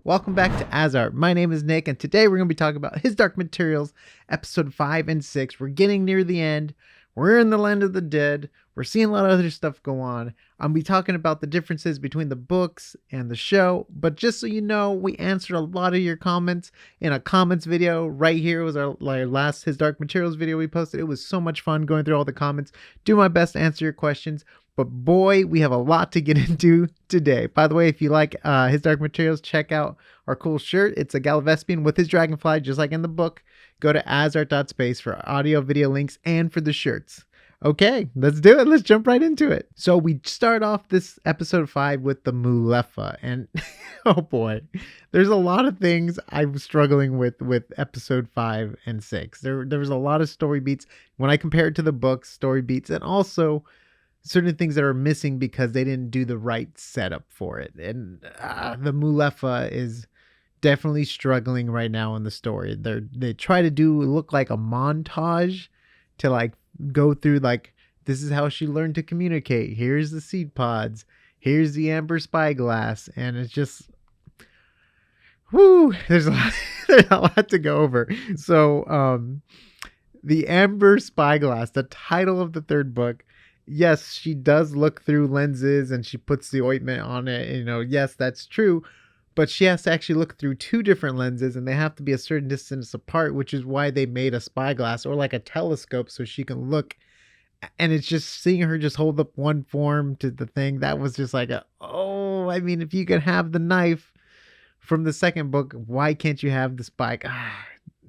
Welcome back to AsArt. My name is Nick, and today we're going to be talking about His Dark Materials, episode 5 and 6. We're getting near the end. We're in the land of the dead. We're seeing a lot of other stuff go on. I'll be talking about the differences between the books and the show, but just so you know, we answered a lot of your comments in a comments video. Right here was our last His Dark Materials video we posted. It was so much fun going through all the comments. Do my best to answer your questions. But boy, we have a lot to get into today. By the way, if you like His Dark Materials, check out our cool shirt. It's a Gallivespian with his dragonfly, just like in the book. Go to asart.space for audio, video links, and for the shirts. Okay, let's do it. Let's jump right into it. So we start off this episode 5 with the Mulefa. And oh boy, there's a lot of things I was struggling with episode 5 and 6. There was a lot of story beats when I compare it to the book, story beats, and also certain things that are missing because they didn't do the right setup for it. And the Mulefa is definitely struggling right now in the story. They try to look like a montage to like go through like, this is how she learned to communicate. Here's the seed pods. Here's the amber spyglass. And it's just, whoo, there's a lot to go over. So the amber spyglass, the title of the third book, yes, she does look through lenses and she puts the ointment on it. Yes, that's true. But she has to actually look through 2 different lenses and they have to be a certain distance apart, which is why they made a spyglass or like a telescope so she can look. And it's just seeing her just hold up one form to the thing. That was just like, if you could have the knife from the second book, why can't you have the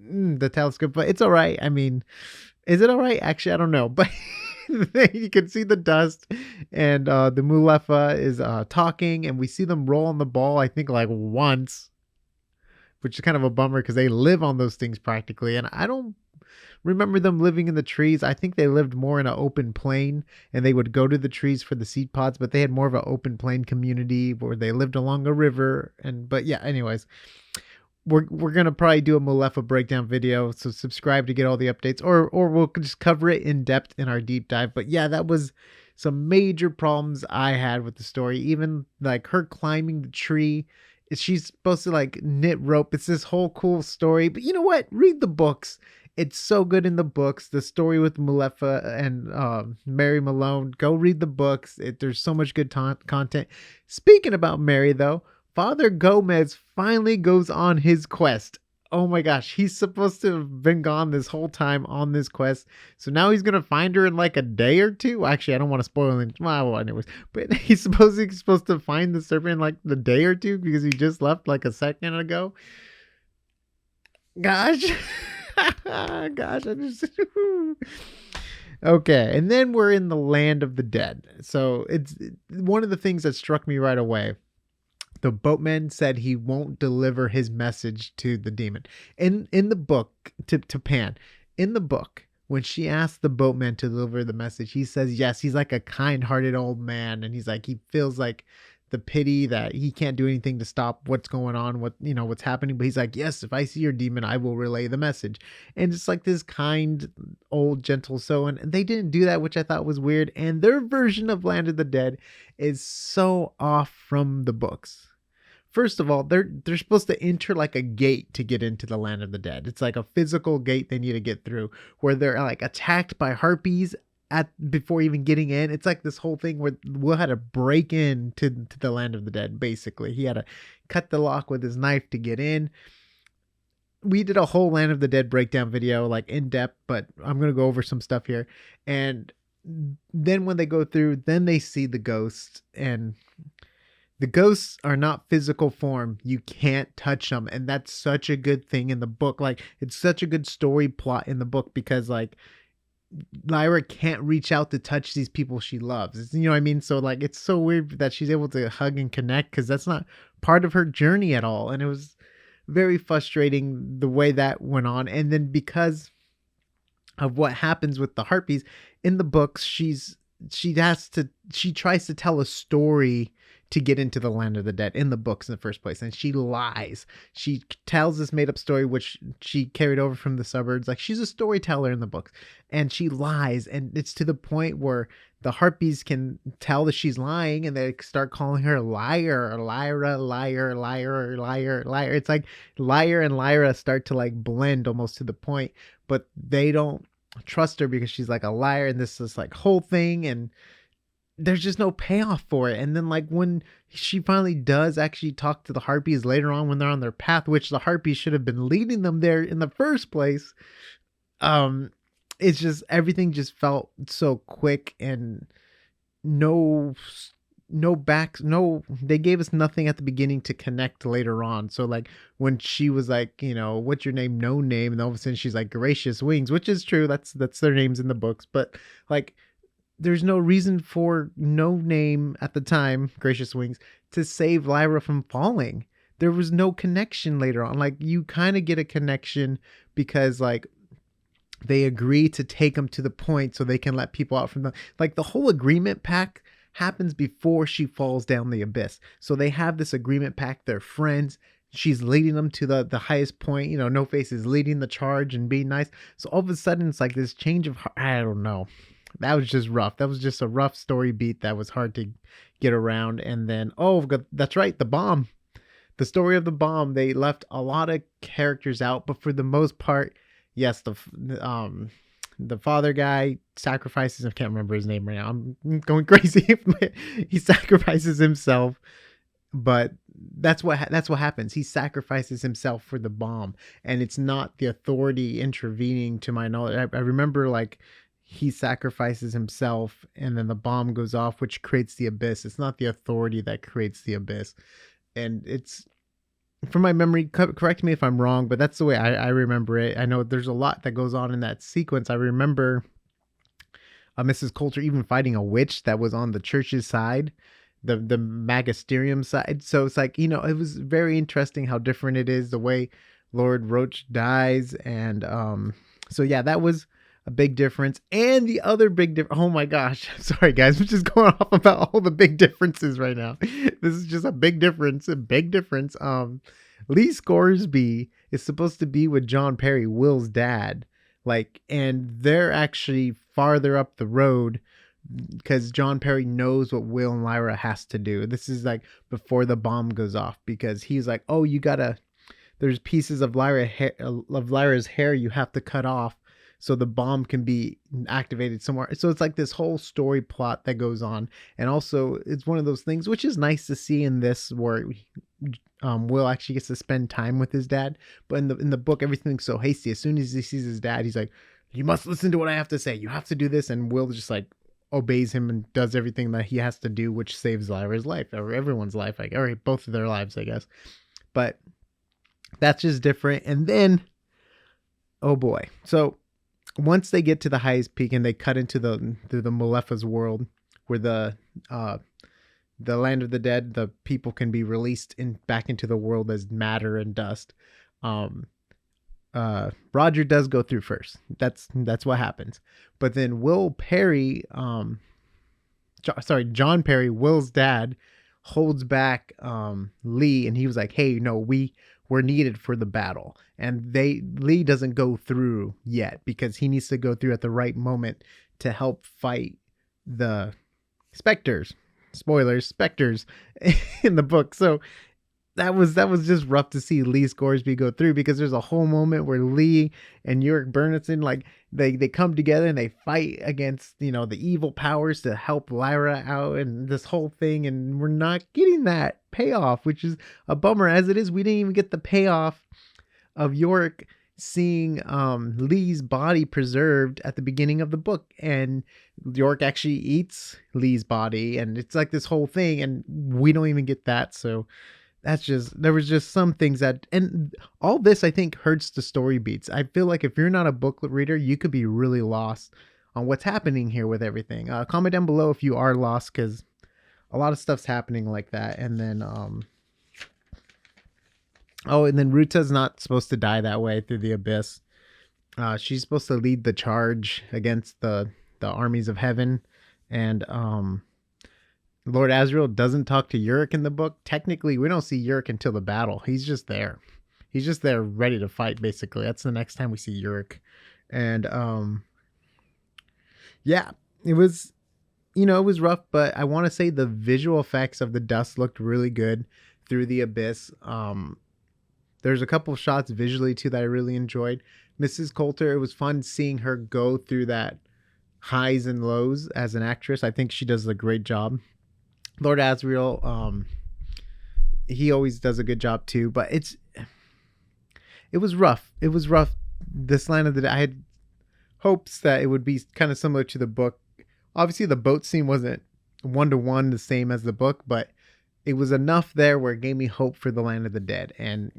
the telescope? But it's all right. I mean, is it all right? Actually, I don't know. But you can see the dust, and the Mulefa is talking, and we see them roll on the ball, I think like once, which is kind of a bummer because they live on those things practically. And I don't remember them living in the trees. I think they lived more in an open plain, and they would go to the trees for the seed pods, but they had more of an open plain community where they lived along a river. But yeah, anyways, we're gonna probably do a Mulefa breakdown video, so subscribe to get all the updates, or we'll just cover it in depth in our deep dive. But yeah, that was some major problems I had with the story. Even like her climbing the tree, she's supposed to like knit rope. It's this whole cool story, but you know what? Read the books. It's so good in the books. The story with Mulefa and Mary Malone. Go read the books. There's so much good content. Speaking about Mary, though, Father Gomez finally goes on his quest. Oh my gosh, he's supposed to have been gone this whole time on this quest. So now he's going to find her in like a day or 2. Actually, I don't want to spoil it. Well, anyways, but he's supposed to find the serpent in like the day or 2 because he just left like a second ago. Gosh. Gosh, I just... Okay, and then we're in the land of the dead. So it's one of the things that struck me right away. The boatman said he won't deliver his message to the demon. In the book, to Pan, in the book, when she asked the boatman to deliver the message, he says yes. He's like a kind-hearted old man, and he's like, he feels like the pity that he can't do anything to stop what's going on, what's happening. But he's like, yes, if I see your demon, I will relay the message. And it's like this kind, old, gentle soul. And they didn't do that, which I thought was weird. And their version of Land of the Dead is so off from the books. First of all, they're supposed to enter like a gate to get into the land of the dead. It's like a physical gate they need to get through where they're like attacked by harpies before even getting in. It's like this whole thing where Will had to break in to the land of the dead. Basically, he had to cut the lock with his knife to get in. We did a whole Land of the Dead breakdown video, like in depth, but I'm going to go over some stuff here. And then when they go through, then they see the ghosts, and the ghosts are not physical form. You can't touch them. And that's such a good thing in the book. Like, it's such a good story plot in the book because like Lyra can't reach out to touch these people she loves. You know what I mean? So like, it's so weird that she's able to hug and connect because that's not part of her journey at all. And it was very frustrating the way that went on. And then because of what happens with the harpies in the books, she's she tries to tell a story to get into the land of the dead in the books in the first place, and she lies. She tells this made up story which she carried over from the suburbs. Like, she's a storyteller in the books, and she lies, and it's to the point where the harpies can tell that she's lying, and they start calling her liar, lyra, liar, liar, liar, liar. It's like liar and lyra start to like blend almost to the point, but they don't trust her because she's like a liar, and this is like whole thing, and there's just no payoff for it. And then like when she finally does actually talk to the harpies later on when they're on their path, which the harpies should have been leading them there in the first place, it's just everything just felt so quick, and no they gave us nothing at the beginning to connect later on. So like when she was like, what's your name? No name. And all of a sudden she's like Gracious Wings, which is true. That's their names in the books. But like, there's no reason for No Name at the time, Gracious Wings, to save Lyra from falling. There was no connection later on. Like, you kind of get a connection because like they agree to take them to the point so they can let people out from like the whole agreement pack happens before she falls down the abyss. So they have this agreement pack. They're friends. She's leading them to the highest point. No Face is leading the charge and being nice. So all of a sudden it's like this change of heart. I don't know. That was just rough. That was just a rough story beat that was hard to get around. And then, that's right, the bomb. The story of the bomb. They left a lot of characters out, but for the most part, yes, the father guy sacrifices. I can't remember his name right now. I'm going crazy. He sacrifices himself, but that's what happens. He sacrifices himself for the bomb, and it's not the authority intervening, to my knowledge. I remember like he sacrifices himself, and then the bomb goes off, which creates the abyss. It's not the authority that creates the abyss, and it's, from my memory, correct me if I'm wrong, but that's the way I remember it. I know there's a lot that goes on in that sequence. I remember Mrs. Coulter even fighting a witch that was on the church's side, the magisterium side. So it's like, it was very interesting how different it is, the way Lord Roach dies. And so yeah, that was a big difference. And the other big difference, oh my gosh, sorry guys, I'm just going off about all the big differences right now. This is just a big difference. Lee Scoresby is supposed to be with John Perry, Will's dad, and they're actually farther up the road because John Perry knows what Will and Lyra has to do. This is like before the bomb goes off, because he's like, oh, there's pieces of Lyra's hair you have to cut off so the bomb can be activated somewhere. So it's like this whole story plot that goes on. And also it's one of those things which is nice to see in this, where Will actually gets to spend time with his dad. But in the book, everything's so hasty. As soon as he sees his dad, he's like, you must listen to what I have to say. You have to do this. And Will just like obeys him and does everything that he has to do, which saves Lyra's life, or everyone's life, or both of their lives, I guess. But that's just different. And then, oh boy. So once they get to the highest peak and they cut into the Malefa's world, where the land of the dead, the people can be released back into the world as matter and dust. Roger does go through first. That's what happens. But then John Perry, Will's dad, holds back Lee, and he was like, hey, no, we're needed for the battle. And Lee doesn't go through yet because he needs to go through at the right moment to help fight the specters. Spoilers, specters in the book. So that was just rough to see Lee Scoresby go through, because there's a whole moment where Lee and Yorick Bernardson, like they come together and they fight against, the evil powers to help Lyra out and this whole thing. And we're not getting that payoff, which is a bummer. As it is, we didn't even get the payoff of Yorick seeing Lee's body preserved at the beginning of the book, and Yorick actually eats Lee's body, and it's like this whole thing, and we don't even get that. So there was just some things and all this I think hurts the story beats. I feel like if you're not a booklet reader, you could be really lost on what's happening here with everything. Comment down below if you are lost, because a lot of stuff's happening like that. And then and then Ruta's not supposed to die that way through the abyss. She's supposed to lead the charge against the armies of heaven, And Lord Asriel doesn't talk to Yurik in the book. Technically, we don't see Yurik until the battle. He's just there. He's just there ready to fight, basically. That's the next time we see Yurik. And yeah, it was, it was rough, but I want to say the visual effects of the dust looked really good through the abyss. There's a couple of shots visually too that I really enjoyed. Mrs. Coulter, it was fun seeing her go through that highs and lows as an actress. I think she does a great job. Lord Asriel, he always does a good job too, but it was rough. It was rough. This Land of the Dead, I had hopes that it would be kind of similar to the book. Obviously, the boat scene wasn't 1-to-1 the same as the book, but it was enough there where it gave me hope for the Land of the Dead. And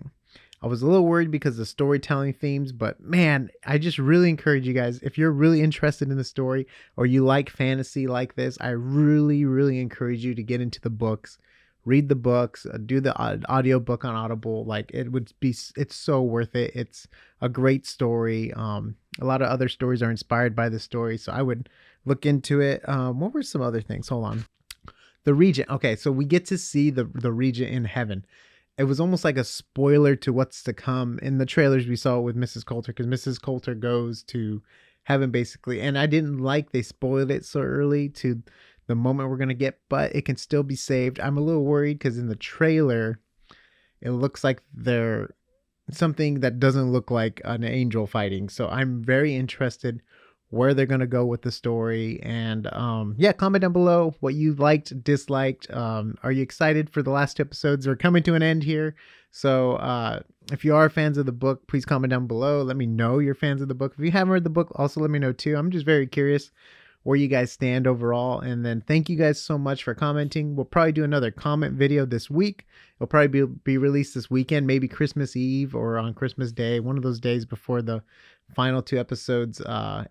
I was a little worried because of storytelling themes, but man, I just really encourage you guys, if you're really interested in the story or you like fantasy like this, I really, really encourage you to get into the books, read the books, do the audio book on Audible. Like it's so worth it. It's a great story. A lot of other stories are inspired by the story, so I would look into it. What were some other things? Hold on. The Regent. Okay, so we get to see the Regent in heaven. It was almost like a spoiler to what's to come in the trailers we saw with Mrs. Coulter, because Mrs. Coulter goes to heaven basically. And I didn't like they spoiled it so early to the moment we're going to get, but it can still be saved. I'm a little worried because in the trailer, it looks like they're something that doesn't look like an angel fighting. So I'm very interested where they're going to go with the story. And yeah, comment down below what you liked, disliked. Are you excited for the last 2 episodes? They're coming to an end here. So if you are fans of the book, please comment down below. Let me know you're fans of the book. If you haven't read the book, also let me know too. I'm just very curious where you guys stand overall. And then thank you guys so much for commenting. We'll probably do another comment video this week. It'll probably be released this weekend, maybe Christmas Eve or on Christmas Day, one of those days before the final 2 episodes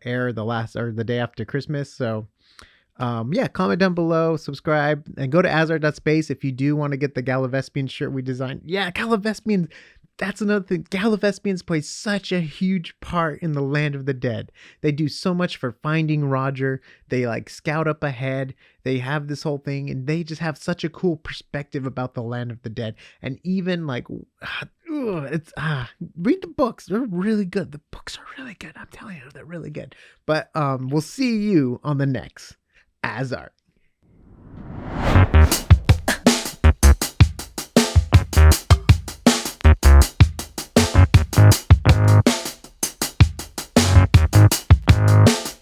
air, the day after Christmas. So yeah, comment down below, subscribe, and go to AsArt.space if you do want to get the Gallivespian shirt we designed. Yeah, Gallivespian. That's another thing. Gallivespians play such a huge part in the Land of the Dead. They do so much for finding Roger. They like scout up ahead. They have this whole thing, and they just have such a cool perspective about the Land of the Dead. And even like, read the books. They're really good. The books are really good. I'm telling you, they're really good. But we'll see you on the next AsArt.